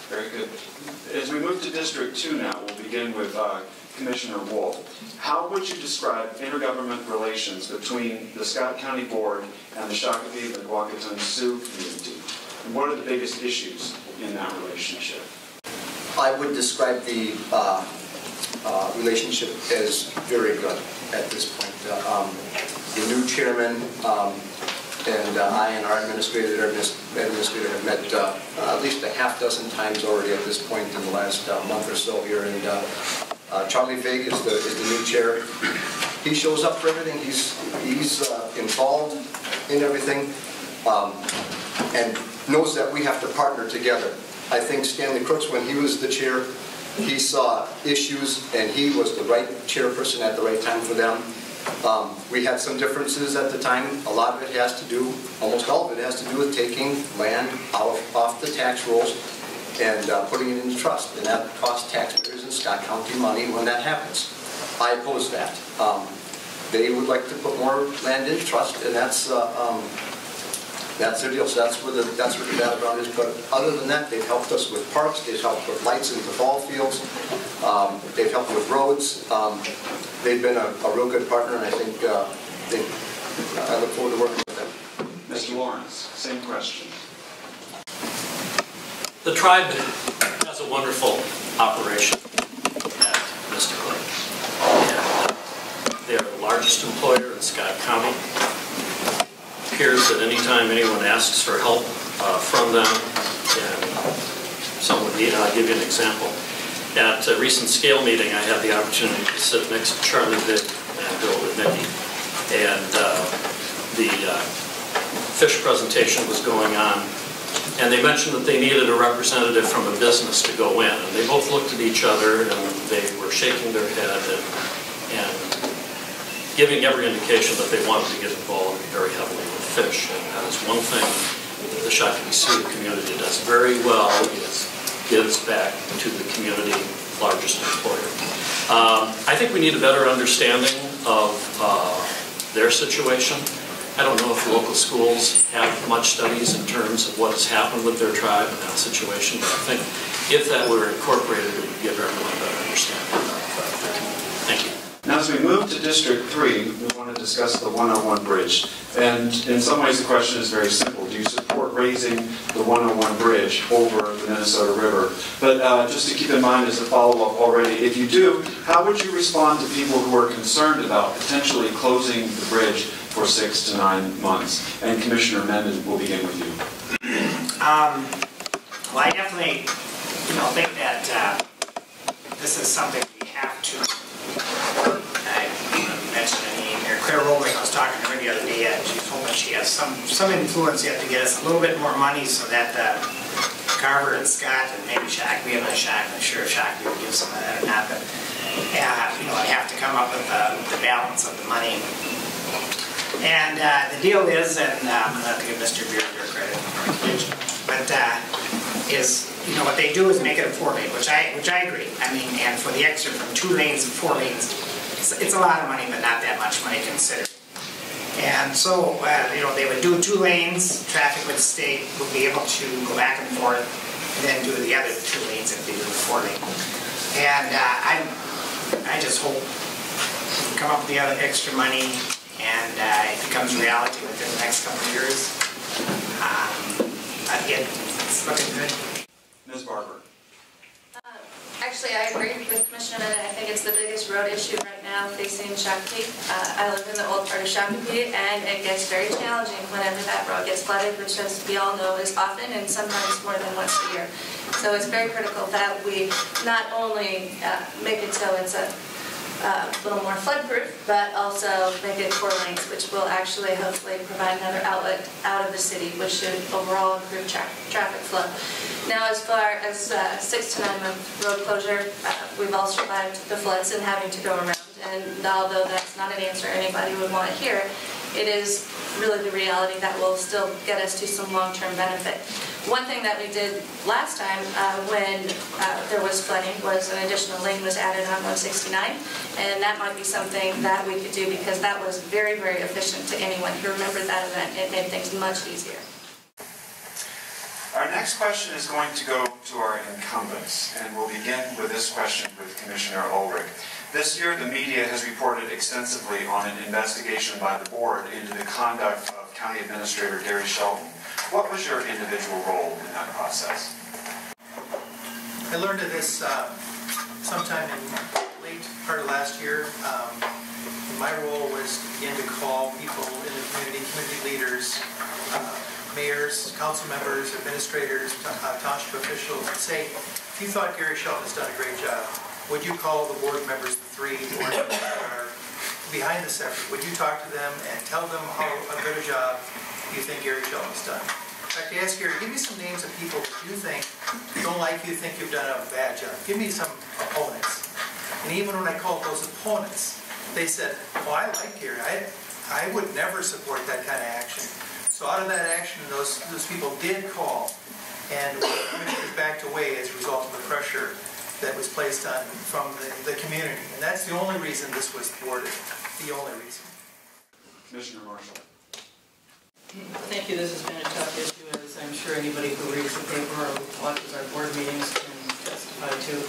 Very good. As we move to District 2 now, we'll begin with Commissioner Wolf. How would you describe intergovernment relations between the Scott County Board and the Shakopee and the Guacatun Sioux community? And what are the biggest issues in that relationship? I would describe the relationship as very good at this point. The new chairman and I and our administrator have met at least a half dozen times already at this point in the last month or so here. And Charlie Fig is the new chair. He shows up for everything. He's involved in everything and knows that we have to partner together. I think Stanley Crooks, when he was the chair, he saw issues and he was the right chairperson at the right time for them. We had some differences at the time. A lot of it has to do, almost all of it has to do with taking land off the tax rolls and putting it into trust. And that costs taxpayers in Scott County money when that happens. I oppose that. They would like to put more land in trust, and that's their deal. So that's where the battleground is. But other than that, they've helped us with parks. They've helped with lights into ball fields. They've helped with roads. They've been a real good partner, and I think I look forward to working with them. Mr. Lawrence, same question. The tribe has a wonderful operation at Mystic Lake. And they are the largest employer in Scott County. It appears that anytime anyone asks for help from them, and someone would need, I'll give you an example. At a recent scale meeting, I had the opportunity to sit next to Charlie Vick and Bill Ridnicki. And the fish presentation was going on. And they mentioned that they needed a representative from a business to go in. And they both looked at each other and they were shaking their head and giving every indication that they wanted to get involved very heavily with fish. And that is one thing that the Shakopee Sioux community does very well, is gives back to the community, largest employer. I think we need a better understanding of their situation. I don't know if local schools have much studies in terms of what has happened with their tribe in that situation, but I think if that were incorporated, it would give everyone a better understanding of their community. Thank you. Now, as we move to District 3, we want to discuss the 101 bridge. And in some ways, the question is very simple. Do you support raising the 101 bridge over the Minnesota River? But just to keep in mind as a follow-up already, if you do, how would you respond to people who are concerned about potentially closing the bridge for 6 to 9 months? And Commissioner Menden, will begin with you. Well, I definitely think that this is something we have to. I mentioned a name here, Claire Rolling. I was talking to her the other day, and she's hoping she has some influence yet to get us a little bit more money so that Carver and Scott and maybe Shakopee, I'm not sure if Shakopee would give some of that or not, but I have to come up with the balance of the money. And the deal is, and I'm going to have to give Mr. Beard your credit, but is what they do is make it a 4-lane, which I agree. I mean, and for the extra from 2 lanes and 4 lanes, it's a lot of money, but not that much money considered. And so they would do 2 lanes. Traffic would be able to go back and forth, and then do the other 2 lanes if they do the 4-lane. And I just hope we come up with the other extra money, and it becomes reality within the next couple of years. Again, it's looking good. Ms. Barber. Actually, I agree with Commissioner Menden. I think it's the biggest road issue right now facing Shakopee. I live in the old part of Shakopee, and it gets very challenging whenever that road gets flooded, which, as we all know, is often and sometimes more than once a year. So it's very critical that we not only make it so it's a little more flood-proof, but also make it 4 lanes, which will actually hopefully provide another outlet out of the city, which should overall improve traffic flow. Now, as far as 6 to 9 month road closure, we've all survived the floods and having to go around. And although that's not an answer anybody would want to hear, it is really the reality that will still get us to some long-term benefit. One thing that we did last time when there was flooding was an additional lane was added on 169, and that might be something that we could do because that was very, very efficient to anyone who remembered that event. It made things much easier. Our next question is going to go to our incumbents, and we'll begin with this question with Commissioner Ulrich. This year, the media has reported extensively on an investigation by the board into the conduct of County Administrator Gary Shelton. What was your individual role in that process? I learned of this sometime in late part of last year. My role was to begin to call people in the community leaders, mayors, council members, administrators, township officials, and say, if you thought Gary Shelton has done a great job, would you call the board members, the three board members that are behind the sector, would you talk to them and tell them how good a job you think Gary Shelton has done? In fact, I asked Gary, give me some names of people that you think don't like you, think you've done a bad job. Give me some opponents. And even when I called those opponents, they said, well, I like Gary. I would never support that kind of action. So out of that action, those people did call, and the commissioners backed away as a result of the pressure that was placed on from the community. And that's the only reason this was thwarted. The only reason. Commissioner Marschall. Thank you. This has been a tough issue, as I'm sure anybody who reads the paper or watches our board meetings can testify to.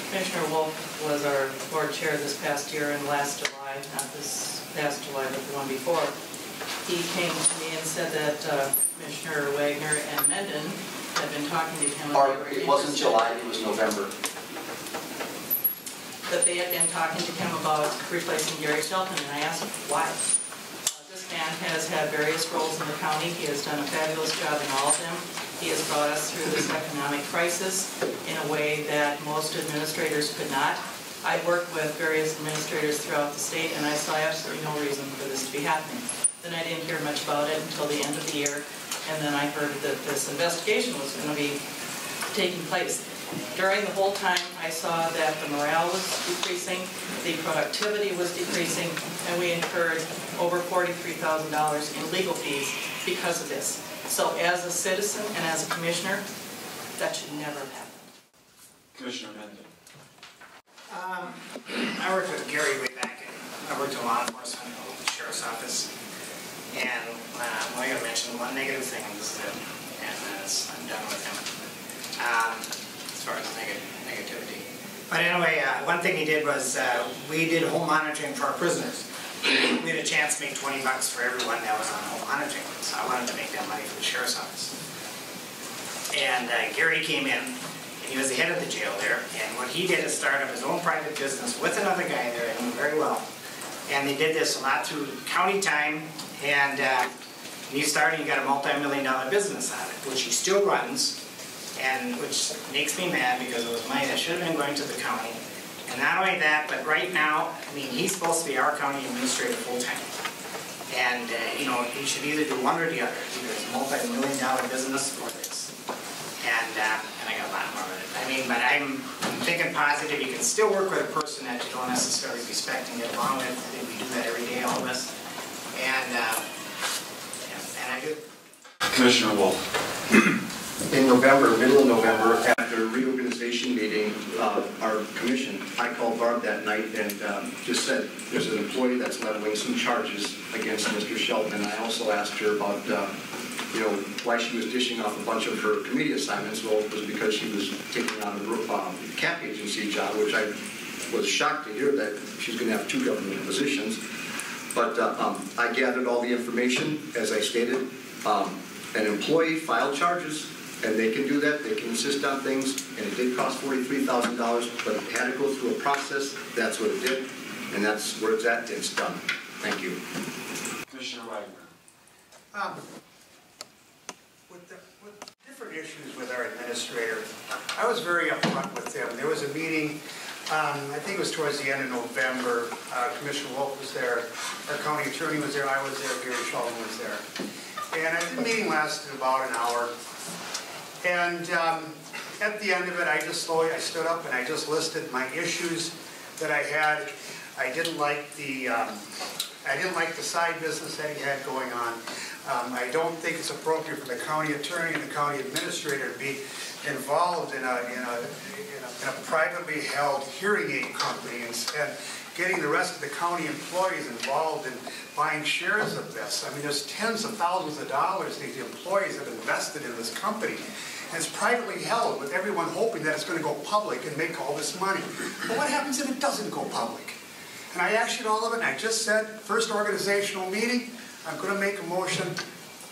Commissioner Wolf was our board chair this past year, and last July, not this past July, but the one before, he came to me and said that Commissioner Wagner and Menden had been talking to him. It wasn't July, it was November. That they had been talking to him about replacing Gary Shelton, and I asked him why. This man has had various roles in the county. He has done a fabulous job in all of them. He has brought us through this economic crisis in a way that most administrators could not. I worked with various administrators throughout the state, and I saw absolutely no reason for this to be happening. Then I didn't hear much about it until the end of the year, and then I heard that this investigation was going to be taking place. During the whole time, I saw that the morale was decreasing, the productivity was decreasing, and we incurred over $43,000 in legal fees because of this. So as a citizen and as a commissioner, that should never have happened. Commissioner Menden. I worked with Gary way back. I worked in law enforcement, the sheriff's office, and I'm only going to mention one negative thing, and this is it, and I'm done with him. As far as negativity. But anyway, one thing he did was we did home monitoring for our prisoners. We had a chance to make $20 for everyone that was on home monitoring. So I wanted to make that money for the sheriff's office. And Gary came in, and he was the head of the jail there. And what he did is start up his own private business with another guy there, and very well. And they did this a lot through county time. And he started, he got a multi-million-dollar business out of it, which he still runs. And which makes me mad because it was money that should have been going to the county. And not only that, but right now, I mean, he's supposed to be our county administrator full-time. And, you know, he should either do one or the other. Either it's a multi-million-dollar business or this. And I got a lot more of it. I mean, but I'm thinking positive. You can still work with a person that you don't necessarily respect and get along with. I think we do that every day, all of us. And I do. Commissioner Wolf. In November, middle of November, after a reorganization meeting, our commission, I called Barb that night and just said, there's an employee that's leveling some charges against Mr. Shelton, and I also asked her about, you know, why she was dishing off a bunch of her committee assignments. Well, it was because she was taking on a cap agency job, which I was shocked to hear that she's going to have 2 government positions. But I gathered all the information, as I stated. An employee filed charges. And they can do that, they can insist on things, and it did cost $43,000, but it had to go through a process. That's what it did, and that's where it's at, it's done. Thank you. Commissioner Wagner. With different issues with our administrator, I was very upfront with him. There was a meeting, I think it was towards the end of November. Commissioner Wolf was there, our county attorney was there, I was there, Gary Shelton was there. And the meeting lasted about an hour. And at the end of it, I stood up and I just listed my issues that I had. I didn't like the side business that he had going on. I don't think it's appropriate for the county attorney and the county administrator to be involved in a privately held hearing aid company and getting the rest of the county employees involved in buying shares of this. I mean, there's tens of thousands of dollars these employees have invested in this company. And it's privately held with everyone hoping that it's going to go public and make all this money. But what happens if it doesn't go public? And I asked you all of it, and I just said, first organizational meeting, I'm going to make a motion.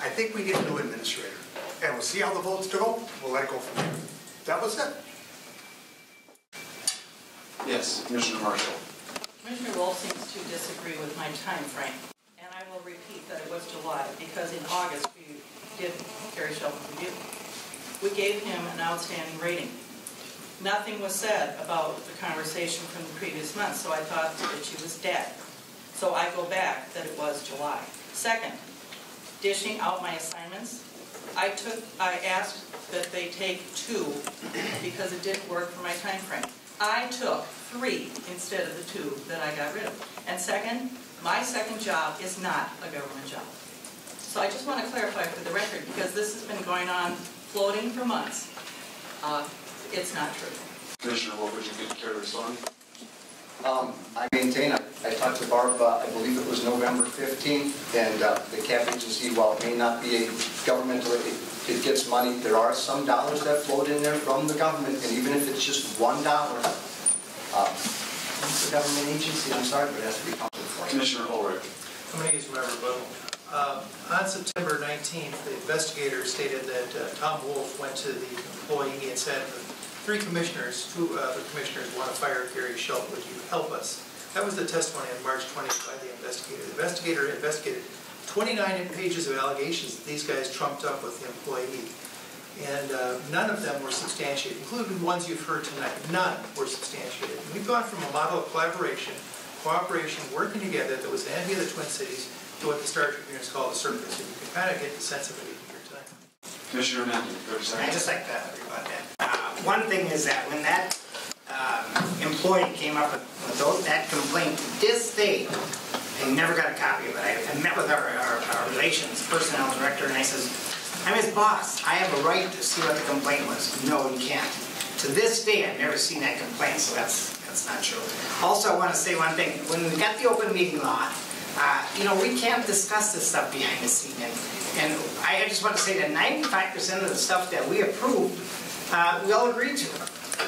I think we need a new administrator. And we'll see how the votes go. We'll let it go from there. That was it. Yes, Commissioner Marschall. Commissioner Wolf seems to disagree with my time frame, and I will repeat that it was July, because in August we did Gary Shelton's review. We gave him an outstanding rating. Nothing was said about the conversation from the previous month, so I thought that she was dead. So I go back that it was July. Second, dishing out my assignments, I asked that they take 2 because it didn't work for my time frame. I took 3 instead of the 2 that I got rid of. And second, my second job is not a government job. So I just want to clarify for the record, because this has been going on, floating for months. It's not true. Commissioner Wolf, would you care to respond? I maintain, I talked to Barb, I believe it was November 15th, and the cap agency, while it may not be a governmental, it gets money. There are some dollars that float in there from the government, and even if it's just $1, it's a government agency, I'm sorry, but it has to be accounted for. Commissioner Ulrich. I'm going to use my rebuttal. On September 19th, the investigator stated that Tom Wolf went to the employee and said, 3 commissioners, 2 other commissioners want to fire Gary Shelton, would you help us? That was the testimony on March 20th by the investigator. The investigator investigated 29 pages of allegations that these guys trumped up with the employee. And none of them were substantiated, including the ones you've heard tonight. None were substantiated. And we've gone from a model of collaboration, cooperation, working together that was the envy of the Twin Cities to what the Star Tribune is called a circus. And you can kind of get the sense of it even here tonight. Commissioner Menden, 30 seconds. I just like to rebut that. One thing is that when that employee came up with that complaint, to this day, I never got a copy of it. I met with our relations personnel director, and I says, I'm his boss. I have a right to see what the complaint was. No, you can't. To this day, I've never seen that complaint, so that's not true. Also, I want to say one thing. When we got the open meeting law, we can't discuss this stuff behind the scene. And I just want to say that 95% of the stuff that we approve, we all agree to.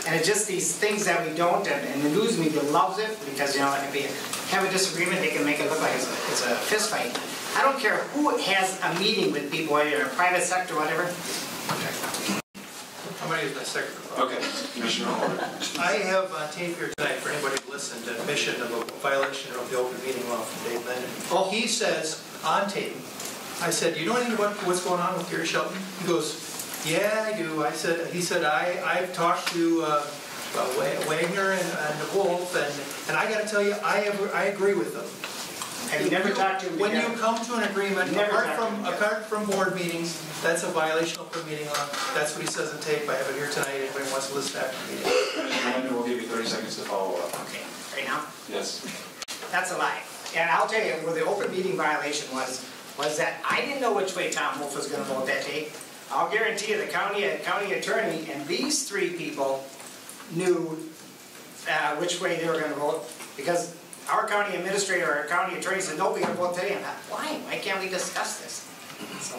And it's just these things that we don't, and the news media loves it because, if we have a disagreement, they can make it look like it's a fist fight. I don't care who has a meeting with people, whether you're in a private sector or whatever. I'm going to use my second rebuttal. Okay, Commissioner Ulrich. I have on tape here tonight for anybody who listened an admission of a violation of the open meeting law from Dave Menden. Oh. He says on tape, I said, you know anything about what's going on with Gary Shelton? He goes, yeah, I do. He said, I've talked to Wagner and Wolf, and I got to tell you, I agree with them. Have you never talked to him? When you come to an agreement, apart from board meetings, that's a violation of open meeting law. That's what he says on tape. I have it here tonight. Anybody wants to listen after the meeting. Commissioner Menden, we'll give you 30 seconds to follow up. Okay, right now? Yes. That's a lie. And I'll tell you where the open meeting violation was that I didn't know which way Tom Wolf was going to vote that day. I'll guarantee you the county attorney and these 3 people knew which way they were going to vote, because our county administrator, our county attorney said, no, we got to vote today. I'm like, why? Why can't we discuss this? So